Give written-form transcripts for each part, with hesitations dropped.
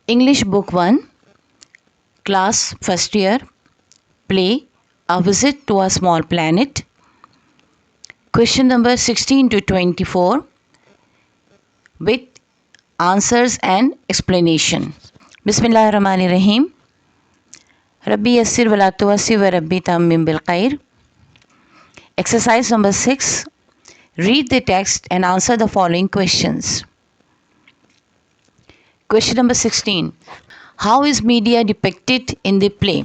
English Book 1, Class First Year, Play, A Visit to a Small Planet. Question number 16 to 24 with answers and explanation. Bismillahirrahmanirrahim. Rabbi yassir wa la tuwassir wa Rabbi tammim bil khair. Exercise number 6. Read the text and answer the following questions. Question number 16. How is media depicted in the play?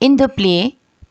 In the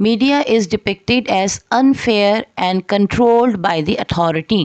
media is depicted as unfair and controlled by the authority.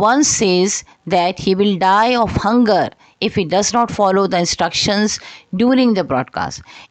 once says that he will die of hunger if he does not follow the instructions during the broadcast.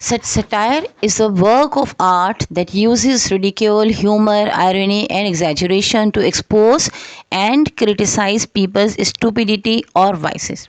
Satire is a work of art that uses ridicule, humor, irony and exaggeration to expose and criticize people's stupidity or vices.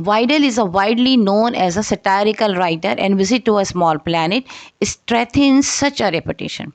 Weidel is a widely known as a satirical writer and visit to a small planet strengthens such a reputation.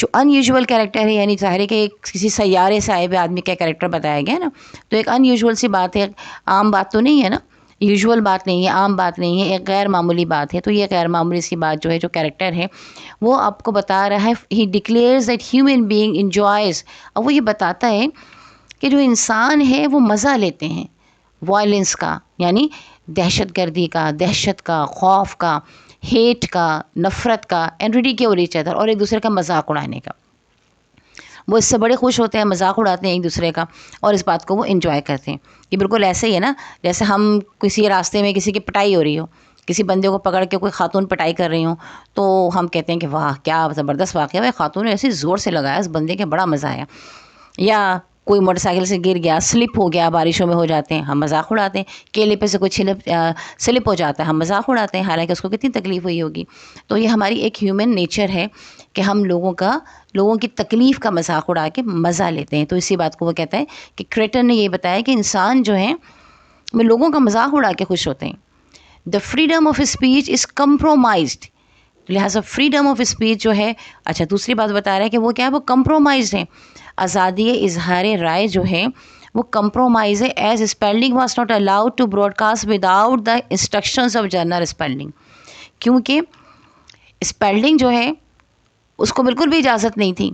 جو ان usual character ہے، یعنی ظاہر ہے کہ کسی سیارے سے آئے ہوئے آدمی کا کیریکٹر بتایا گیا نا، تو ایک ان یوزول سی بات ہے، عام بات تو نہیں ہے نا، یوزول بات نہیں ہے، عام بات نہیں ہے، ایک غیر معمولی بات ہے. تو یہ غیر معمولی سی بات جو ہے، جو کیریکٹر ہے وہ آپ کو بتا رہا ہے، he declares that human being enjoys. اب وہ یہ بتاتا ہے کہ جو انسان ہے وہ مزہ لیتے ہیں وائلنس کا، یعنی دہشت گردی کا، دہشت کا، خوف کا، ہیٹ کا، نفرت کا، اینڈ ریڈیکیول ایچ ادر، اور ایک دوسرے کا مذاق اڑانے کا. وہ اس سے بڑے خوش ہوتے ہیں، مذاق اڑاتے ہیں ایک دوسرے کا، اور اس بات کو وہ انجوائے کرتے ہیں. یہ بالکل ایسے ہی ہے نا جیسے ہم کسی راستے میں کسی کی پٹائی ہو رہی ہو، کسی بندے کو پکڑ کے کوئی خاتون پٹائی کر رہی ہوں، تو ہم کہتے ہیں کہ واہ کیا زبردست واقعہ ہے، خاتون نے ایسی زور سے لگایا اس بندے کے، بڑا مزہ آیا. یا کوئی موٹر سائیکل سے گر گیا، سلپ ہو گیا، بارشوں میں ہو جاتے ہیں، ہم مذاق اڑاتے ہیں. کیلے پہ سے کوئی سلپ ہو جاتا ہے، ہم مذاق اڑاتے ہیں، حالانکہ اس کو کتنی تکلیف ہوئی ہوگی. تو یہ ہماری ایک ہیومن نیچر ہے کہ ہم لوگوں کی تکلیف کا مذاق اڑا کے مزہ لیتے ہیں. تو اسی بات کو وہ کہتا ہے کہ کریٹن نے یہ بتایا کہ انسان جو ہیں وہ لوگوں کا مذاق اڑا کے خوش ہوتے ہیں. The freedom of speech is compromised. لہٰذا فریڈم آف اسپیچ جو ہے، اچھا دوسری بات بتا رہا ہے کہ وہ کیا ہے، وہ کمپرومائزڈ ہے. آزادی اظہار رائے جو ہے وہ کمپرومائز ہے. As Spalding was not allowed to broadcast without the instructions of General Spalding. کیونکہ اسپیلڈنگ جو ہے اس کو بالکل بھی اجازت نہیں تھی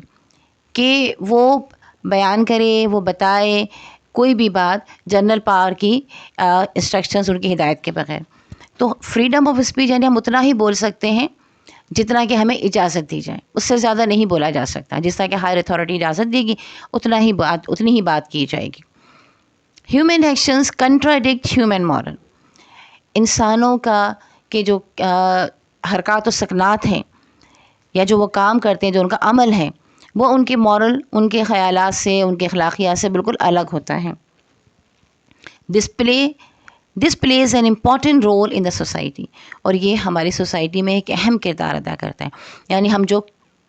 کہ وہ بیان کرے، وہ بتائے کوئی بھی بات جنرل پاور کی انسٹرکشنز، ان کی ہدایت کے بغیر. تو فریڈم آف اسپیچ یعنی ہم اتنا ہی بول سکتے ہیں جتنا کہ ہمیں اجازت دی جائے، اس سے زیادہ نہیں بولا جا سکتا. جس طرح کہ ہائر اتھارٹی اجازت دے گی اتنی ہی بات کی جائے گی. Human actions contradict human moral. انسانوں کا کہ جو حرکات و سکنات ہیں یا جو وہ کام کرتے ہیں، جو ان کا عمل ہے، وہ ان کے مورل، ان کے خیالات سے، ان کے اخلاقیات سے بالکل الگ ہوتا ہے. This plays an important role in the society. اور یہ ہماری سوسائٹی میں ایک اہم کردار ادا کرتا ہے. یعنی ہم جو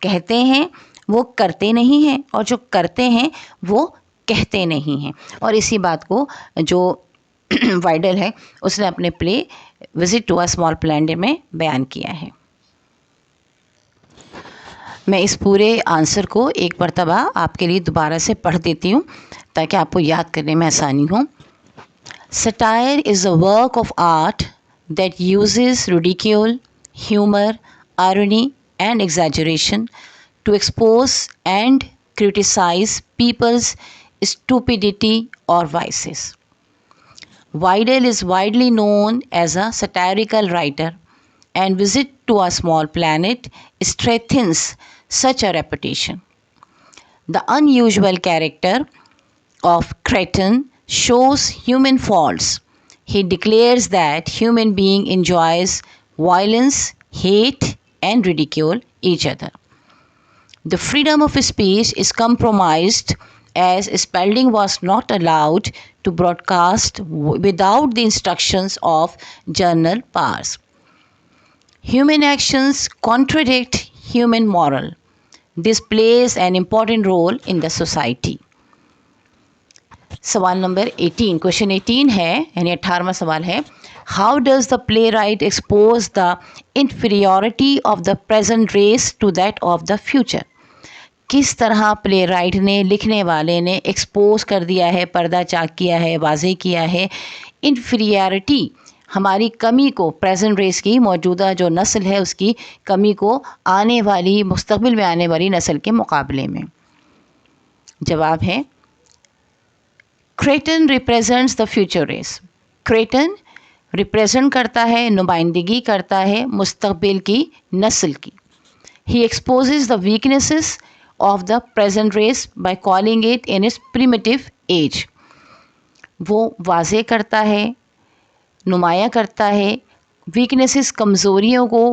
کہتے ہیں وہ کرتے نہیں ہیں، اور جو کرتے ہیں وہ کہتے نہیں ہیں. اور اسی بات کو جو وائڈل ہے اس نے اپنے play visit to a small planet میں بیان کیا ہے. میں اس پورے آنسر کو ایک مرتبہ آپ کے لیے دوبارہ سے پڑھ دیتی ہوں تاکہ آپ کو یاد کرنے میں آسانی ہو. Satire is a work of art that uses ridicule, humor, irony, and exaggeration to expose and criticize people's stupidity or vices. Weidel is widely known as a satirical writer, and Visit to a Small Planet strengthens such a reputation. The unusual character of Cretin shows human faults. He declares that human being enjoys violence, hate, and ridicule each other. The freedom of speech is compromised as Spalding was not allowed to broadcast without the instructions of journal powers. Human actions contradict human moral. This plays an important role in the society. سوال number 18، question 18 ہے، یعنی 18واں سوال ہے. How does the playwright expose the inferiority of the present race to that of the future. کس طرح پلے right نے، لکھنے والے نے ایکسپوز کر دیا ہے، پردہ چاک کیا ہے، واضح کیا ہے انفیریورٹی، ہماری کمی کو، پریزنٹ ریس کی، موجودہ جو نسل ہے اس کی کمی کو آنے والی، مستقبل میں آنے والی نسل کے مقابلے میں. جواب ہے Kreton represents the future race. Kreton represent کرتا ہے، نمائندگی کرتا ہے مستقبل کی نسل کی. He exposes the weaknesses of the present race by calling it in its primitive age. وہ واضح کرتا ہے، نمایاں کرتا ہے ویکنیسز، کمزوریوں کو،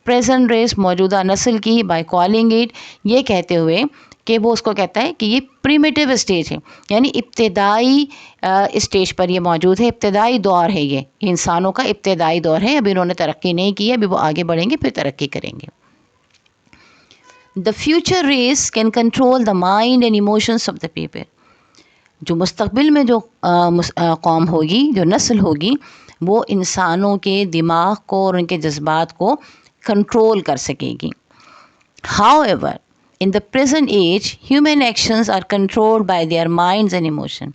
پریزنٹ ریس، موجودہ نسل کی، بائی کالنگ اٹ، یہ کہتے ہوئے کہ وہ اس کو کہتا ہے کہ یہ پریمیٹیو اسٹیج ہے، یعنی ابتدائی اسٹیج پر یہ موجود ہے، ابتدائی دور ہے، یہ انسانوں کا ابتدائی دور ہے. ابھی انہوں نے ترقی نہیں کی ہے، ابھی وہ آگے بڑھیں گے پھر ترقی کریں گے. The future race can control the mind and emotions of the people. جو مستقبل میں جو قوم ہوگی، جو نسل ہوگی، وہ انسانوں کے دماغ کو اور ان کے جذبات کو کنٹرول کر سکے گی. However, In the present age, human actions are controlled by their minds and emotion.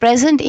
present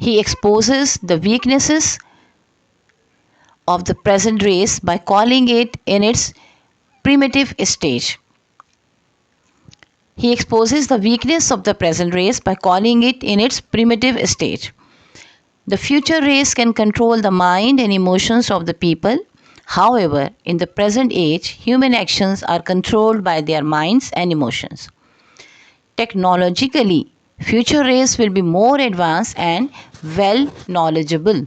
He exposes the weaknesses of the present race by calling it in its primitive stage. He exposes the weakness of the present race by calling it in its primitive stage. The future race can control the mind and emotions of the people. However, in the present age, human actions are controlled by their minds and emotions. Technologically, future race will be more advanced and well knowledgeable.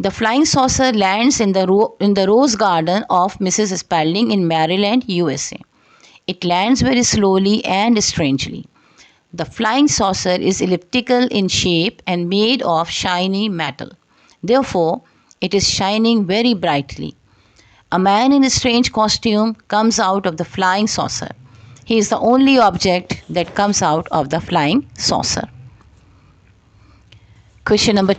The flying saucer lands in the rose garden of Mrs. Spalding in Maryland, USA. It lands very slowly and strangely. The flying saucer is elliptical in shape and made of shiny metal. Therefore, it is shining very brightly. A man in a strange costume comes out of the flying saucer. He is the only object that comes out of the flying saucer. Question number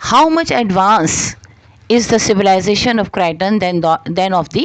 How much advanced is the civilization of Cretan than of the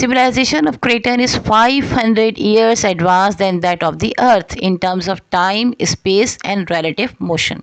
civilization of Cretan is 500 years advanced than that of the earth in terms of time, space and relative motion.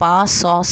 500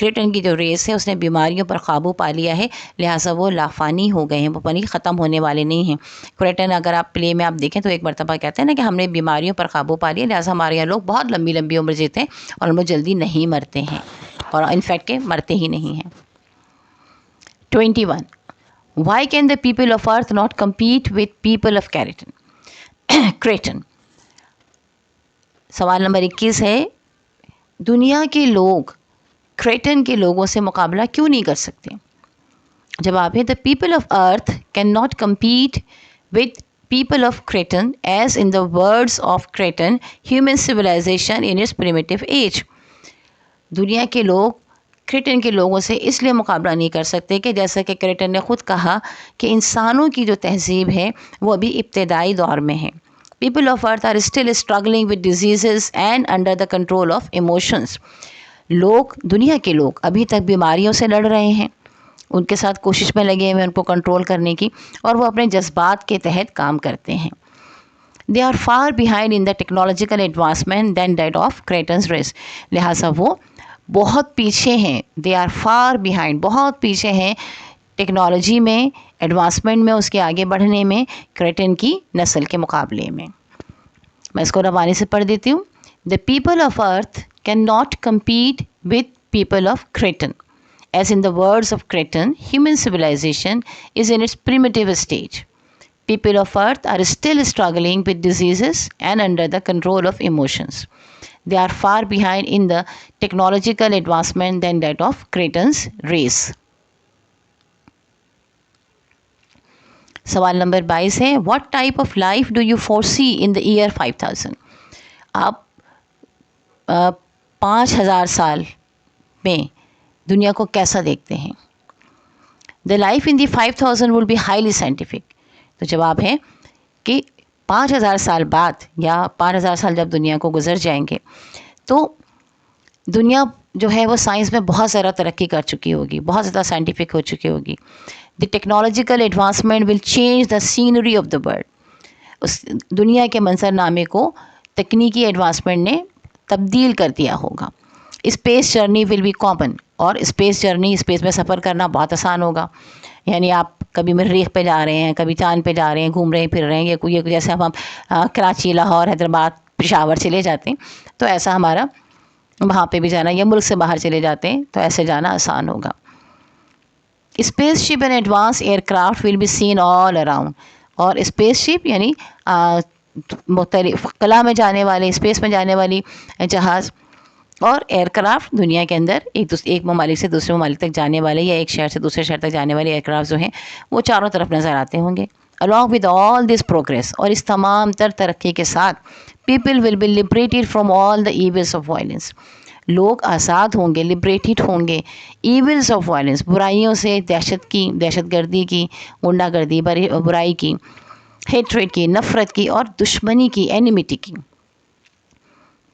creating کی جو race ہے اس نے بیماریوں پر قابو پا لیا ہے، لہٰذا وہ لافانی ہو گئے ہیں، وہ پانی ختم ہونے والے نہیں ہیں۔ کریٹن اگر آپ پلے میں آپ دیکھیں تو ایک مرتبہ کہتے ہیں نا کہ ہم نے بیماریوں پر قابو پا لیا، لہٰذا ہمارے یہاں لوگ بہت لمبی لمبی عمر جیتے ہیں اور ہم لوگ جلدی نہیں مرتے ہیں، اور انفیکٹ کہ مرتے ہی نہیں ہیں۔ 21. Why can the people of earth not compete with people of Cretan? سوال نمبر 21 ہے، دنیا کے لوگ کریٹن کے لوگوں سے مقابلہ کیوں نہیں کر سکتے؟ جواب ہے، the people of earth cannot compete with people of Cretan as in the words of Cretan, human civilization in its primitive age. دنیا کے لوگ کریٹن کے لوگوں سے اس لیے مقابلہ نہیں کر سکتے کہ جیسا کہ کریٹن نے خود کہا کہ انسانوں کی جو تہذیب ہے وہ ابھی ابتدائی دور میں ہے۔ People of earth are still struggling with diseases and under the control of emotions. دنیا کے لوگ ابھی تک بیماریوں سے لڑ رہے ہیں، ان کے ساتھ کوشش میں لگے ہوئے ان کو کنٹرول کرنے کی، اور وہ اپنے جذبات کے تحت کام کرتے ہیں۔ They are far behind in the technological advancement than that of Kreton's race, لہٰذا وہ بہت پیچھے ہیں۔ دے آر فار بیہائنڈ، بہت پیچھے ہیں ٹیکنالوجی میں، ایڈوانسمنٹ میں، اس کے آگے بڑھنے میں کریٹن کی نسل کے مقابلے میں۔ میں اس کو روانی سے پڑھ دیتی ہوں۔ The people of earth can not compete with people of creating as in the words of creating, human civilization is in its primitive stage. People of earth are still struggling with diseases and under the control of emotions. They are far behind in the technological advancement than that of Cretan's race. سوال number 22 ہے، what type of life do you foresee in the year 5000؟ آپ 5000 سال میں دنیا کو کیسا دیکھتے ہیں؟ The life in the 5000 will be highly scientific. تو جواب ہے کہ 5000 سال بعد یا 5000 سال جب دنیا کو گزر جائیں گے تو دنیا جو ہے وہ سائنس میں بہت زیادہ ترقی کر چکی ہوگی، بہت زیادہ سائنٹیفک ہو چکی ہوگی۔ The technological advancement will change the scenery of the world, اس دنیا کے منظر نامے کو تکنیکی ایڈوانسمنٹ نے تبدیل کر دیا ہوگا۔ Space journey will be common, اور اسپیس جرنی، اسپیس میں سفر کرنا بہت آسان ہوگا۔ یعنی آپ کبھی مریخ پہ جا رہے ہیں، کبھی چاند پہ جا رہے ہیں، گھوم رہے ہیں پھر رہے ہیں، یہ جیسے ہم کراچی، لاہور، حیدرآباد، پشاور چلے جاتے ہیں تو ایسا ہمارا وہاں پہ بھی جانا، یا ملک سے باہر چلے جاتے ہیں تو ایسے جانا آسان ہوگا۔ Spaceship and advance aircraft will be seen all around, اور اسپیس شپ یعنی مختلف خلا میں جانے والے، اسپیس میں جانے والی جہاز اور ایئر کرافٹ، دنیا کے اندر ایک ممالک سے دوسرے ممالک تک جانے والے یا ایک شہر سے دوسرے شہر تک جانے والے ایئر کرافٹ جو ہیں وہ چاروں طرف نظر آتے ہوں گے۔ along with all this progress، اور اس تمام تر ترقی کے ساتھ people will be liberated from all the evils of violence، لوگ آزاد ہوں گے، liberated ہوں گے evils of violence، برائیوں سے، دہشت گردی کی، غنڈہ گردی، برائی کی، hatred کی، نفرت کی اور دشمنی کی، enmity کی۔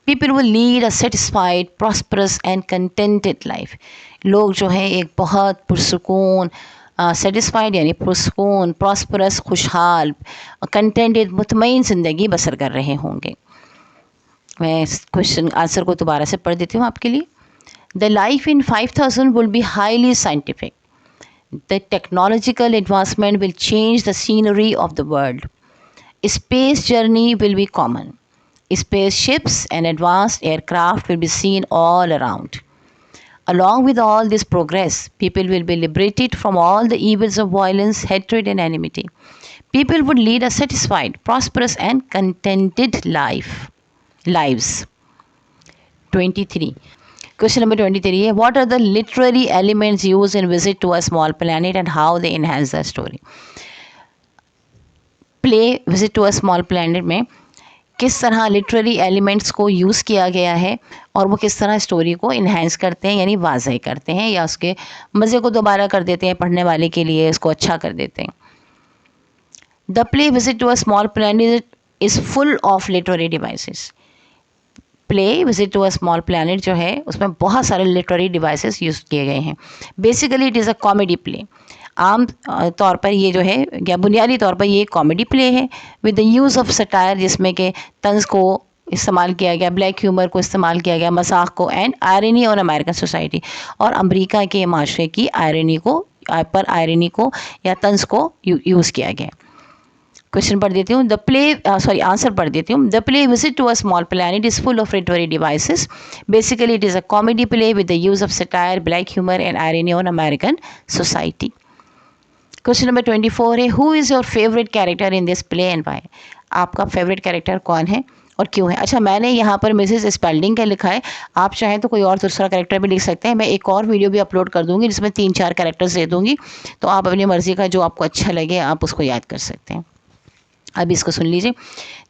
People will lead a satisfied, prosperous and contented life، لوگ جو ہیں ایک بہت پرسکون، سیٹسفائڈ یعنی پرسکون، پراسپرس خوشحال، کنٹینٹڈ مطمئن زندگی بسر کر رہے ہوں گے۔ میں اس کوشچن آنسر کو دوبارہ سے پڑھ دیتی ہوں آپ کے لیے۔ The life in 5000 will be highly scientific. The technological advancement will change the scenery of the world. Space journey will be common. Spaceships and advanced aircraft will be seen all around. Along with all this progress, people will be liberated from all the evils of violence, hatred and enmity. People would lead a satisfied, prosperous and contented lives. 23. Question number 23 ہے, what are the literary elements used in Visit to a Small Planet and how they enhance the story? Play Visit to a Small Planet میں کس طرح literary elements کو use کیا گیا ہے اور وہ کس طرح اسٹوری کو انہینس کرتے ہیں یعنی واضح کرتے ہیں یا اس کے مزے کو دوبارہ کر دیتے ہیں، پڑھنے والے کے لیے اس کو اچھا کر دیتے ہیں۔ The play visit to a small planet is full of literary devices. Play visit to a small planet جو ہے اس میں بہت سارے لٹریری ڈیوائسز یوز کیے گئے ہیں۔ Basically it is a comedy play, عام طور پر یہ جو ہے یا بنیادی طور پر یہ کامیڈی پلے ہے ود دا یوز آف سٹائر، جس میں کہ طنز کو استعمال کیا گیا، بلیک ہیومر کو استعمال کیا گیا، مذاق کو، and irony on American society, اور امریکہ کے معاشرے کی آئرنی کو یا طنز کو یوز کیا گیا. کوشچن پڑھ دیتی ہوں. آنسر پڑھ دیتی ہوں. The play visit to a small planet is full of literary devices. Basically it is a comedy play with the use of satire, black humour and irony on American society. Question number 24 ہے who is your favourite character in this play and why. آپ کا favourite character کون ہے اور کیوں ہے؟ اچھا، میں نے یہاں پر مسز اسپیلڈنگ کا لکھا ہے، آپ چاہیں تو کوئی اور دوسرا کیریکٹر بھی لکھ سکتے ہیں. میں ایک اور ویڈیو بھی اپلوڈ کر دوں گی جس میں 3-4 کیریکٹرز دے دوں گی، تو آپ اپنی مرضی کا جو آپ کو اچھا لگے آپ اس کو یاد کر سکتے ہیں. اب اس کو سن لیجیے.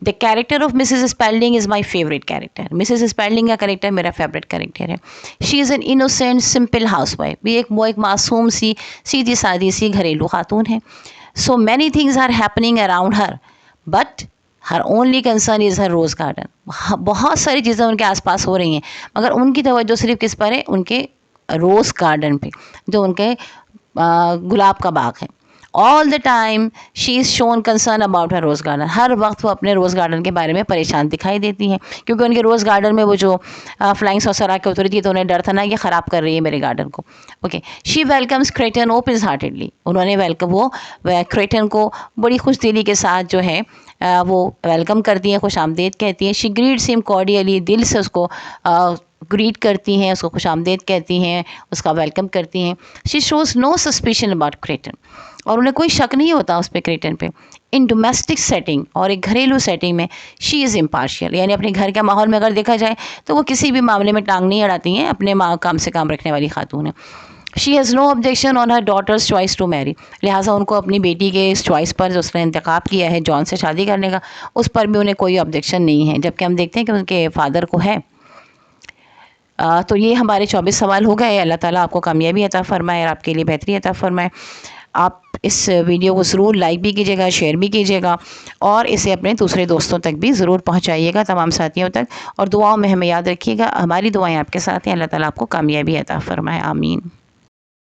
The character of Mrs Spalding is my favourite character. Mrs Spalding کا کیریکٹر میرا فیوریٹ کیریکٹر ہے. She is an innocent simple housewife. وہ ایک معصوم سی سیدھی سادھی سی گھریلو خاتون ہے. So many things are happening around her but her only concern is her rose garden. بہت ساری چیزیں ان کے آس پاس ہو رہی ہیں مگر ان کی توجہ صرف کس پر ہے؟ ان کے روز گارڈن پہ، جو ان کے گلاب کا باغ ہے. All the time she is shown concern about her rose garden. ہر وقت وہ اپنے روز گارڈن کے بارے میں پریشان دکھائی دیتی ہیں، کیونکہ ان کے روز گارڈن میں وہ جو فلائنگ سوسر آ کے اتری تھی تو انہیں ڈر تھا نا یہ خراب کر رہی ہے میرے گارڈن کو. اوکے. شی ویلکمس کریٹن اوپن ہارٹیڈلی. انہوں نے وہ کریٹن کو بڑی خوش دلی کے ساتھ جو ہے وہ ویلکم کرتی ہیں، خوش آمدید کہتی ہیں. شی گریٹس ہم کارڈیلی. دل سے اس کو گریٹ کرتی ہیں، اس کو خوش آمدید کہتی ہیں، اس کا ویلکم کرتی ہیں. She shows no suspicion about Kreton. اور انہیں کوئی شک نہیں ہوتا اس پہ کریٹن پہ. ان ڈومیسٹک سیٹنگ، اور ایک گھریلو سیٹنگ میں شی از امپارشیل. یعنی اپنے گھر کے ماحول میں اگر دیکھا جائے تو وہ کسی بھی معاملے میں ٹانگ نہیں اڑاتی ہیں، اپنے کام سے کام رکھنے والی خاتون ہیں. She has no objection on her daughter's choice to marry. لہٰذا ان کو اپنی بیٹی کے اس چوائس پر جو اس نے انتخاب کیا ہے جان سے شادی کرنے کا، اس پر بھی انہیں کوئی آبجیکشن نہیں ہے، جبکہ ہم دیکھتے ہیں کہ ان کے فادر کو ہے. تو یہ ہمارے 24 سوال ہو گئے. اللہ تعالیٰ آپ کو کامیابی عطا فرمائے اور آپ کے لیے بہتری عطا فرمائے. آپ اس ویڈیو کو ضرور لائک بھی کیجیے گا، شیئر بھی کیجیے گا، اور اسے اپنے دوسرے دوستوں تک بھی ضرور پہنچائیے گا، تمام ساتھیوں تک. اور دعاؤں میں ہمیں یاد رکھیے گا. ہماری دعائیں آپ کے ساتھ ہیں. اللہ تعالیٰ آپ کو کامیابی عطا فرمائے. آمین.